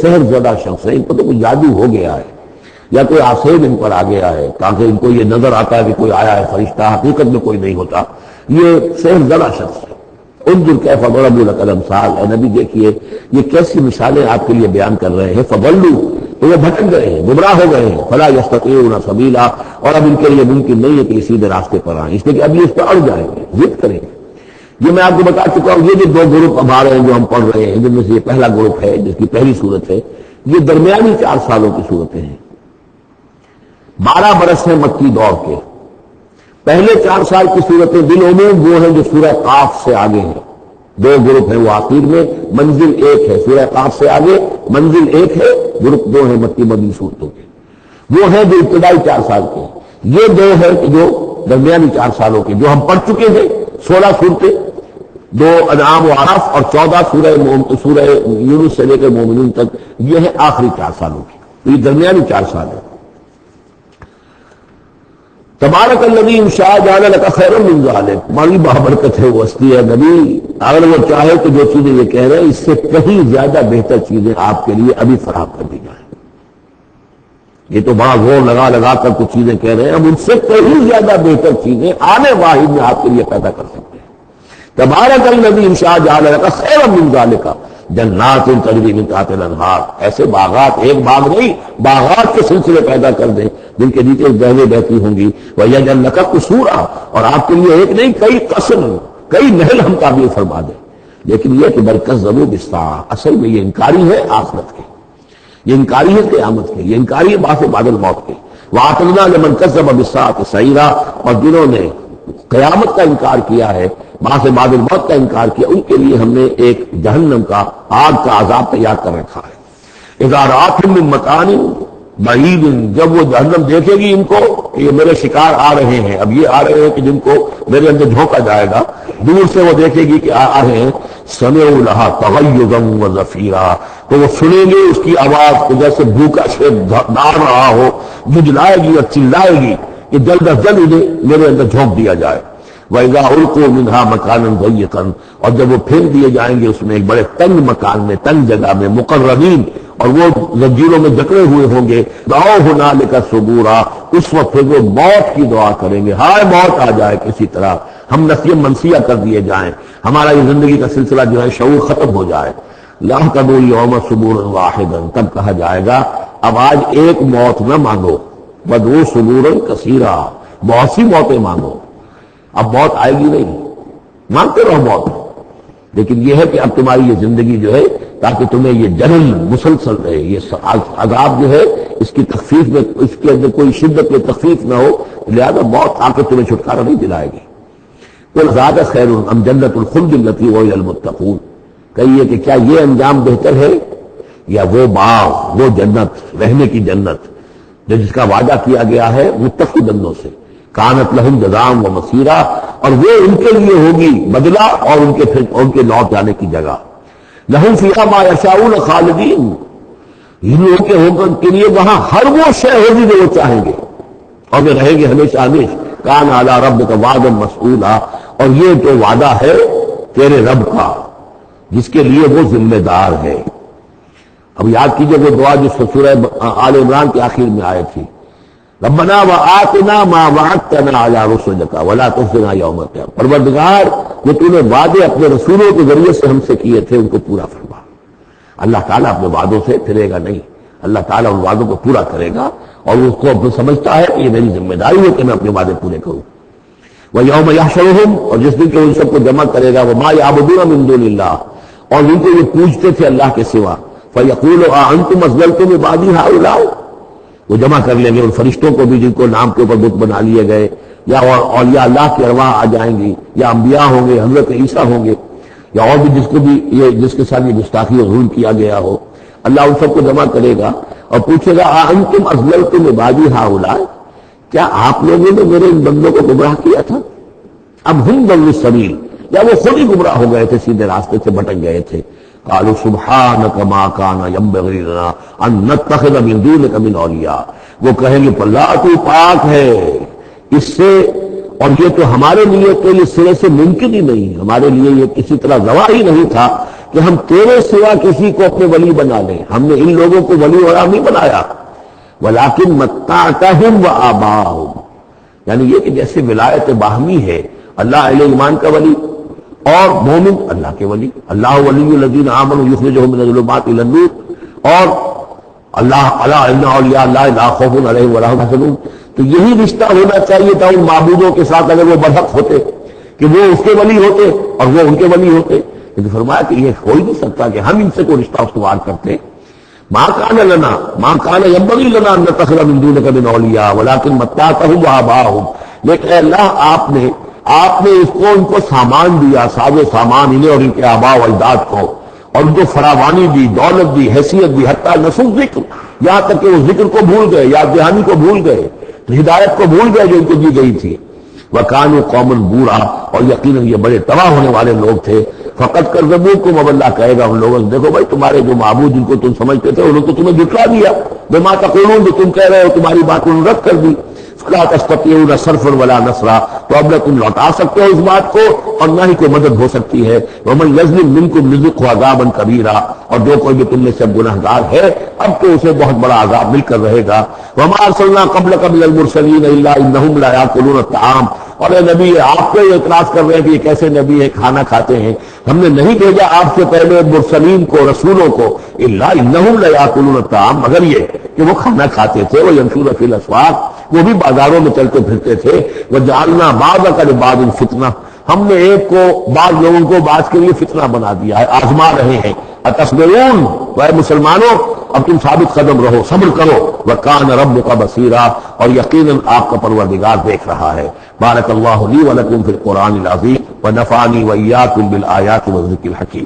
سحر زدہ شخص ہے، ان کو تو کوئی جادو ہو گیا ہے یا کوئی آسیب ان پر آ گیا ہے تاکہ ان کو یہ نظر آتا ہے کہ کوئی آیا ہے فرشتہ، حقیقت میں کوئی نہیں ہوتا، یہ سحر زدہ شخص ہے۔ انظر کیف ضربوا لک الامثال، اے نبی دیکھیے یہ کیسی مثالیں آپ کے لیے بیان کر رہے ہیں، فضلوا تو وہ بھٹک گئے ہیں، گمراہ ہو گئے ہیں، فلا یستطیعون سبیلا، اور اب ان کے لیے ممکن نہیں ہے کہ سیدھے راستے پر آئیں، اس لیے کہ اب یہ اس پر اڑ جائیں گے، ضد کریں گے۔ یہ میں آپ کو بتا چکا ہوں، یہ جو دو گروپ اب آ رہے ہیں جو ہم پڑھ رہے ہیں، جن میں سے یہ پہلا گروپ ہے جس کی پہلی صورت ہے، یہ درمیانی 4 سالوں کی صورتیں ہیں، 12 برس ہیں مکی دور کے۔ پہلے 4 سال کی صورتیں بالعموم وہ ہیں جو سورہ قاف سے آگے ہیں، 2 گروپ ہیں وہ آخر میں، منزل 1 ہے، سورہ قاف سے آگے منزل 1 ہے، گروپ 2 ہے مکی مدنی صورتوں کے، وہ ہیں جو ابتدائی 4 سال کے، یہ 2 ہیں کہ جو درمیانی 4 سالوں کے، جو ہم پڑھ چکے ہیں 16 صورتیں، 2 انعام و اعراف اور 14 سورہ یونس سے لے کر مومنون تک، یہ ہے آخری 4 سالوں کی، تو یہ درمیانی 4 سال ہے۔ تبارک الذی ان شاء جعل لک خیرا من ذلک، بڑی بابرکت ہے وہ ہستی ہے نبی، اگر وہ چاہے تو جو چیزیں یہ کہہ رہے ہیں اس سے کہیں زیادہ بہتر چیزیں آپ کے لیے ابھی فراہم کر دی جائیں۔ یہ تو بڑا زور لگا لگا کر کچھ چیزیں کہہ رہے ہیں، ہم ان سے کہیں زیادہ بہتر چیزیں آنے واحد میں آپ کے لیے پیدا کر سکتے ہیں۔ تبارک الذی ان شاء جعل لک خیرا من ذلک جنات تجری من تحتها الانہار، ایسے باغات، ایک باغ نہیں باغات کے سلسلے پیدا کر دیں جن کے نیچے نہریں بہتی ہوں گی، وَيَجْعَلْ لَكَ قُصُورًا، اور آپ کے لیے ایک نہیں کئی قصر، کئی محل ہم تعبیر فرما دیں۔ لیکن یہ کہ بل کذبوا بالساعۃ، اصل میں یہ انکاری ہے آخرت کے، یہ انکاری ہے قیامت کے، یہ انکاری ہے بعث بعد الموت کے۔ وَأَعْتَدْنَا لِمَنْ كَذَّبَ بِالسَّاعَةِ سَعِيرًا، اور جنہوں نے قیامت کا انکار کیا ہے، بعث بعد الموت کا انکار کیا، ان کے لیے ہم نے ایک جہنم کا، آگ کا عذاب تیار کر رکھا ہے۔ اذا رأتهم من مکان بعید، جب وہ جہنم دیکھے گی ان کو کہ یہ میرے شکار آ رہے ہیں، اب یہ آ رہے ہیں کہ جن کو میرے اندر جھونکا جائے گا، دور سے وہ دیکھے گی کہ آ رہے ہیں، سمعوا لها تغیظا وزفیرا، تو وہ سنیں گے اس کی آواز کو جیسے بھوکا شیر ڈال رہا ہو، جھجلائے گی اور چلائے گی کہ جلد از جلد انہیں میرے اندر جھونک دیا جائے۔ وَإِذَا أُلْقُوا مِنْهَا مَكَانًا ضَيِّقًا، اور جب وہ پھینک دیے جائیں گے اس میں ایک بڑے تنگ مکان میں، تنگ جگہ میں، مقربین، اور وہ زنجیروں میں جکڑے ہوئے ہوں گے، دعوا هُنَالِكَ ثُبُورًا، اس وقت پھر وہ موت کی دعا کریں گے، ہائے موت آ جائے کسی طرح، ہم نسیہ منسیہ کر دیے جائیں، ہمارا یہ زندگی کا سلسلہ جو ہے شعور ختم ہو جائے۔ لَا تَدْعُوا الْيَوْمَ ثُبُورًا وَاحِدًا، تب کہا جائے گا اب آج ایک موت نہ مانگو، وَادْعُوا ثُبُورًا كَثِيرًا، بہت سی موتیں مانگو، اب موت آئے گی نہیں، مانگتے رہو موت، لیکن یہ ہے کہ اب تمہاری یہ زندگی جو ہے تاکہ تمہیں یہ جلن مسلسل رہے، یہ عذاب جو ہے اس کی تخفیف میں، اس کے اندر کوئی شدت میں تخفیف نہ ہو، لہذا موت آ کے تمہیں چھٹکارا نہیں دلائے گی۔ قُلْ ذَاكَ خَيْرٌ أَمْ جَنَّةُ الْخُلْدِ الَّتِي وُعِدَ الْمُتَّقُونَ، کہیے کہ کیا یہ انجام بہتر ہے یا وہ باغ، وہ جنت، رہنے کی جنت جس کا وعدہ کیا گیا ہے متقی بندوں سے، کانت لہم جزاء و مصیرا، اور وہ ان کے لیے ہوگی بدلہ اور ان کے لوٹ جانے کی جگہ، لہم فیہا ما یشاؤون خالدین، ان لوگوں کے ہوگا کے لیے وہاں ہر وہ شے ہوگی جو وہ چاہیں گے اور وہ رہیں گے ہمیشہ ہمیشہ، کان علی ربک وعدا مسئولا، اور یہ جو وعدہ ہے تیرے رب کا جس کے لیے وہ ذمہ دار ہے۔ اب یاد کیجئے وہ دعا جو سورہ آل عمران کے آخر میں آئی تھی، ربنا وآتنا ما وعدتنا علی رسلک ولا تخزنا یوم القیامہ، پروردگار جو تو نے وعدے اپنے رسولوں کے ذریعے سے ہم سے کیے تھے ان کو پورا فرما۔ اللہ تعالیٰ اپنے وعدوں سے پھرے گا نہیں، اللہ تعالیٰ ان وعدوں کو پورا کرے گا، اور اس کو سمجھتا ہے کہ یہ میری ذمہ داری ہے کہ میں اپنے وعدے پورے کروں۔ وَيَوْمَ يَحْشُرُهُمْ، اور جس دن کہ ان سب کو جمع کرے گا، وَمَا يَعْبُدُونَ مِن دُونِ اللَّهِ، اور جن کو یہ پوجتے تھے اللہ کے سوا، فَيَقُولُ أَأَنْتُمْ أَضْلَلْتُمْ عِبَادِي هَؤُلَاءِ، وہ جمع کر لیں گے ان فرشتوں کو بھی جن کو نام کے اوپر بت بنا لیے گئے، یا اولیاء اللہ کی ارواح آ جائیں گی، یا انبیاء ہوں گے، حضرت عیسیٰ ہوں گے، یا اور بھی جس کے ساتھ یہ گستاخی اور ظلم کیا گیا ہو، اللہ ان سب کو جمع کرے گا اور پوچھے گا أَأَنْتُمْ أَضْلَلْتُمْ عِبَادِي هَؤُلَاءِ، کیا آپ لوگوں نے میرے ان بندوں کو گمراہ کیا تھا؟ اب ہم ضلوا السبیل، یا وہ خود ہی گمراہ ہو گئے تھے، سیدھے راستے سے بھٹک گئے تھے۔ قالوا سبحانك ما كان ينبغي لنا ان نتخذ من دونك من اولیاء، وہ کہیں گے اللہ تو پاک ہے اس سے، اور یہ تو ہمارے لیے تو یہ سرے سے ممکن ہی نہیں، ہمارے لیے یہ کسی طرح روا ہی نہیں تھا کہ ہم تیرے سوا کسی کو اپنے ولی بنا لیں. ہم نے ان لوگوں کو ولی اور نہیں بنایا. ولیکن متعتہم وآباؤہم، یعنی یہ کہ جیسے ولایت باہمی ہے، اللہ اہل ایمان کا ولی اور مومن اللہ کے ولی. اللہ ولی الذین آمنوا یخرجہم من الظلمات الی النور، اور اللہ الا ان اولیاء اللہ لا خوف علیہم ولا هم يحزنون. تو یہی رشتہ ہونا چاہیے تھا ان معبودوں کے ساتھ اگر وہ برحق ہوتے کہ وہ اس کے ولی ہوتے اور وہ ان کے ولی ہوتے. لیکن فرمایا کہ یہ ہو ہی نہیں سکتا کہ ہم ان سے کوئی رشتہ استوار کرتے. ما کان لنا ما کان ينبغي لنا ان نتخذ من دونك من اولیاء ولكن متعتهم وآباءهم. لیکن اے اللہ آپ نے اس کو سامان دیا، ساز و سامان انہیں اور ان کے آباء و اجداد کو، اور ان کو فراوانی دی، دولت دی، حیثیت دی، حتیٰ نسوا ذکر، یہاں تک کہ وہ ذکر کو بھول گئے، یاد دہانی کو بھول گئے، ہدایت کو بھول گئے جو ان کو دی گئی تھی. وَكَانُوا قَوْمًا بُورًا، اور یقیناً یہ بڑے تباہ ہونے والے لوگ تھے. فقط كَذَّبُوكُمْ، اب اللہ کہے گا ان لوگوں سے دیکھو بھائی تمہارے جو معبود جن کو تم سمجھتے تھے انہوں نے تو تمہیں جھٹلا دیا. بما تقولون، جو تم کہہ رہے ہو تمہاری بات انہوں نے رد کر دی. فلا تستطيعون صرفا ولا نصرا، تو اب نہ تم لوٹا سکتے ہو اس بات کو اور نہ ہی کوئی مدد ہو سکتی ہے. ومن يظلم منكم نذقه عذابا كبيرا، اور جو کوئی بھی تم میں سے گنہگار ہے اب تو اسے بہت بڑا عذاب مل کر رہے گا. وما ارسلنا قبلك من المرسلين الا انهم لا ياكلون الطعام، اور اے نبی آپ کو یہ اعتراض کر رہے ہیں کہ یہ کیسے نبی ہے کھانا کھاتے ہیں. ہم نے نہیں بھیجا آپ سے پہلے مرسلین کو، رسولوں کو، الا انهم لا ياكلون الطعام، مگر یہ کہ وہ کھانا کھاتے تھے. ويمشون في الاسواق، وہ بھی بازاروں میں چلتے پھرتے تھے. وجعلنا بعضك لبعض فتنہ، ہم نے ایک کو بعض لوگوں کو بعض کے لیے فتنہ بنا دیا ہے، آزما رہے ہیں. اتصبرون، اے مسلمانوں اب تم ثابت قدم رہو، صبر کرو. وکان ربک بصیرا، اور یقیناً آپ کا پروردگار دیکھ رہا ہے. بارک اللہ لی ولکم فی القرآن العظیم ونفعنی وإیاکم بالآیات والذکر الحکیم.